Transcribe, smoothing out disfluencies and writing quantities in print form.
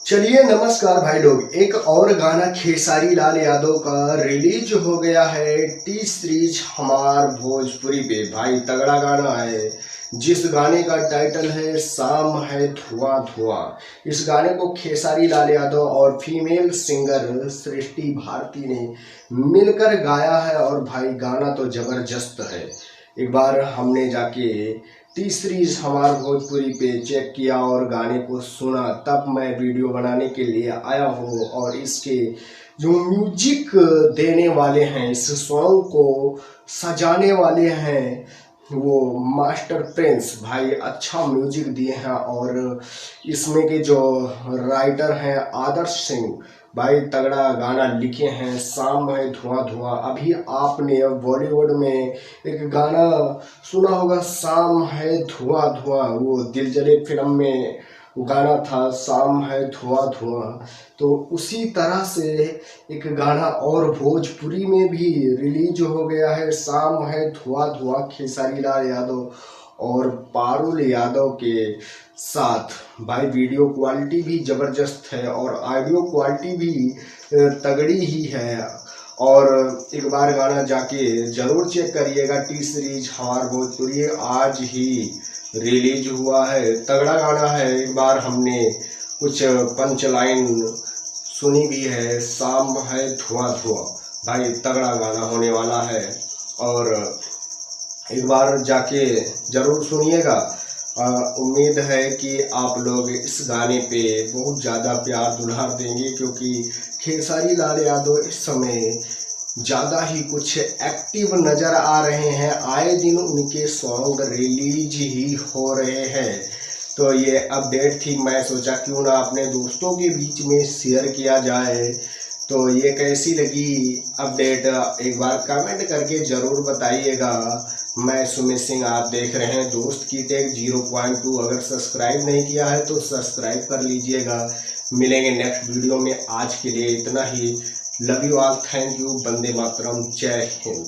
चलिए नमस्कार भाई लोग। एक और गाना खेसारी लाल यादव का रिलीज हो गया है टी सीरीज हमार भोजपुरी पे। भाई तगड़ा गाना है जिस गाने का टाइटल है शाम है धुआं धुआं। इस गाने को खेसारी लाल यादव और फीमेल सिंगर सृष्टि भारती ने मिलकर गाया है और भाई गाना तो जबरदस्त है। एक बार हमने जाके टी सीरीज हमार भोजपुरी पे चेक किया और गाने को सुना, तब मैं वीडियो बनाने के लिए आया हूँ। और इसके जो म्यूजिक देने वाले हैं, इस सॉन्ग को सजाने वाले हैं, वो मास्टर प्रिंस भाई अच्छा म्यूजिक दिए हैं। और इसमें के जो राइटर हैं आदर्श सिंह भाई तगड़ा गाना लिखे हैं, शाम है धुआं धुआं। अभी आपने बॉलीवुड में एक गाना सुना होगा शाम है धुआं धुआं, वो दिल जले फिल्म में गाना था शाम है धुआं धुआं। तो उसी तरह से एक गाना और भोजपुरी में भी रिलीज हो गया है शाम है धुआं धुआं, खेसारी लाल यादव और पारुल यादव के साथ। भाई वीडियो क्वालिटी भी ज़बरदस्त है और ऑडियो क्वालिटी भी तगड़ी ही है। और एक बार गाना जाके ज़रूर चेक करिएगा। टी सीरीज हमार भोजपुरी आज ही रिलीज हुआ है, तगड़ा गाना है। एक बार हमने कुछ पंच लाइन सुनी भी है, शाम है धुआं धुआं। भाई तगड़ा गाना होने वाला है और एक बार जाके ज़रूर सुनिएगा। उम्मीद है कि आप लोग इस गाने पे बहुत ज़्यादा प्यार दुलार देंगे, क्योंकि खेसारी लाल यादव इस समय ज़्यादा ही कुछ एक्टिव नज़र आ रहे हैं। आए दिन उनके सॉन्ग रिलीज ही हो रहे हैं। तो ये अपडेट थी, मैं सोचा क्यों ना अपने दोस्तों के बीच में शेयर किया जाए। तो ये कैसी लगी अपडेट, एक बार कमेंट करके ज़रूर बताइएगा। मैं सुमित सिंह, आप देख रहे हैं दोस्त की टेक 0.2। अगर सब्सक्राइब नहीं किया है तो सब्सक्राइब कर लीजिएगा। मिलेंगे नेक्स्ट वीडियो में, आज के लिए इतना ही। Love you all, thank you, Vande Mataram, Jai Hind.